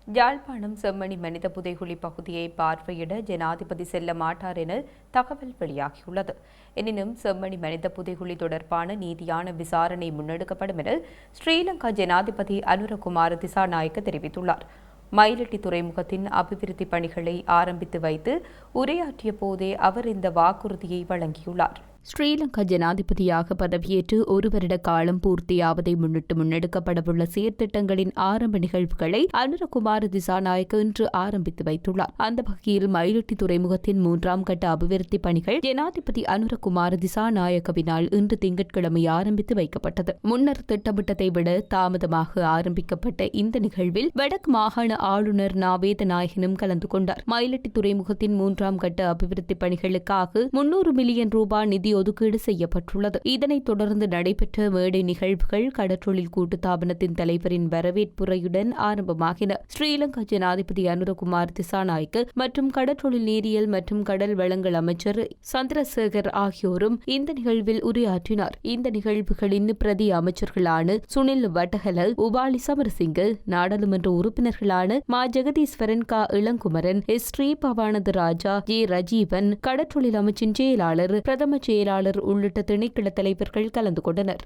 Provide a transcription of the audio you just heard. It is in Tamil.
யாழ்ப்பாணம் செம்மணி மனித புதைகுழி பகுதியை பார்வையிட ஜனாதிபதி செல்ல மாட்டார் என தகவல் வெளியாகியுள்ளது. எனினும் செம்மணி மனித புதைகுழி தொடர்பான நீதியான விசாரணை முன்னெடுக்கப்படும் என ஸ்ரீலங்கா ஜனாதிபதி அனுரகுமார திசாநாயக்க தெரிவித்துள்ளார். மயிலட்டி துறைமுகத்தின் அபிவிருத்தி பணிகளை ஆரம்பித்து வைத்து உரையாற்றிய போதே அவர் இந்த வாக்குறுதியை வழங்கியுள்ளார். ஸ்ரீலங்கா ஜனாதிபதியாக பதவியேற்று ஒரு வருட காலம் பூர்த்தியாவதை முன்னிட்டு முன்னெடுக்கப்படவுள்ள செயற்திட்டங்களின் ஆரம்ப நிகழ்வுகளை அனுரகுமார திசாநாயக்க இன்று ஆரம்பித்து வைத்துள்ளார். அந்த வகையில் மயிலட்டி துறைமுகத்தின் 3ஆம் கட்ட அபிவிருத்தி பணிகள் ஜனாதிபதி அனுரகுமார திசாநாயக்கவினால் இன்று திங்கட்கிழமை ஆரம்பித்து வைக்கப்பட்டது. முன்னர் திட்டமிட்டதை விட தாமதமாக ஆரம்பிக்கப்பட்ட இந்த நிகழ்வில் வடக்கு மாகாண ஆளுநர் நாவேத நாயகனும் கலந்து கொண்டார். மயிலட்டி துறைமுகத்தின் 3ஆம் கட்ட அபிவிருத்தி பணிகளுக்காக 300 மில்லியன் ரூபாய் நிதி ஒதுக்கீடு செய்யப்பட்டுள்ளது. இதனைத் தொடர்ந்து நடைபெற்ற மேடை நிகழ்வுகள் கடற்றொழில் கூட்டுத்தாபனத்தின் தலைவரின் வரவேற்புரையுடன் ஆரம்பமாகின. ஸ்ரீலங்கா ஜனாதிபதி அனுரகுமார் திசாநாயக்க மற்றும் கடற்றொழில் நீரியல் மற்றும் கடல் வளங்கள் அமைச்சர் சந்திரசேகர் ஆகியோரும் இந்த நிகழ்வில் உரையாற்றினார். இந்த நிகழ்வுகளின் பிரதி அமைச்சர்களான சுனில் வட்டஹல, உபாலி சமரசிங்க, நாடாளுமன்ற உறுப்பினர்களான மா ஜெகதீஸ்வரன், க இளங்குமரன், எஸ் ஸ்ரீபவானந்த ராஜா, ஜே ரஜீவன், கடற்றொழில் அமைச்சின் செயலாளர், பிரதம செயலாளர் உள்ளிட்ட திணைக்கள தலைவர்கள் கலந்து கொண்டனர்.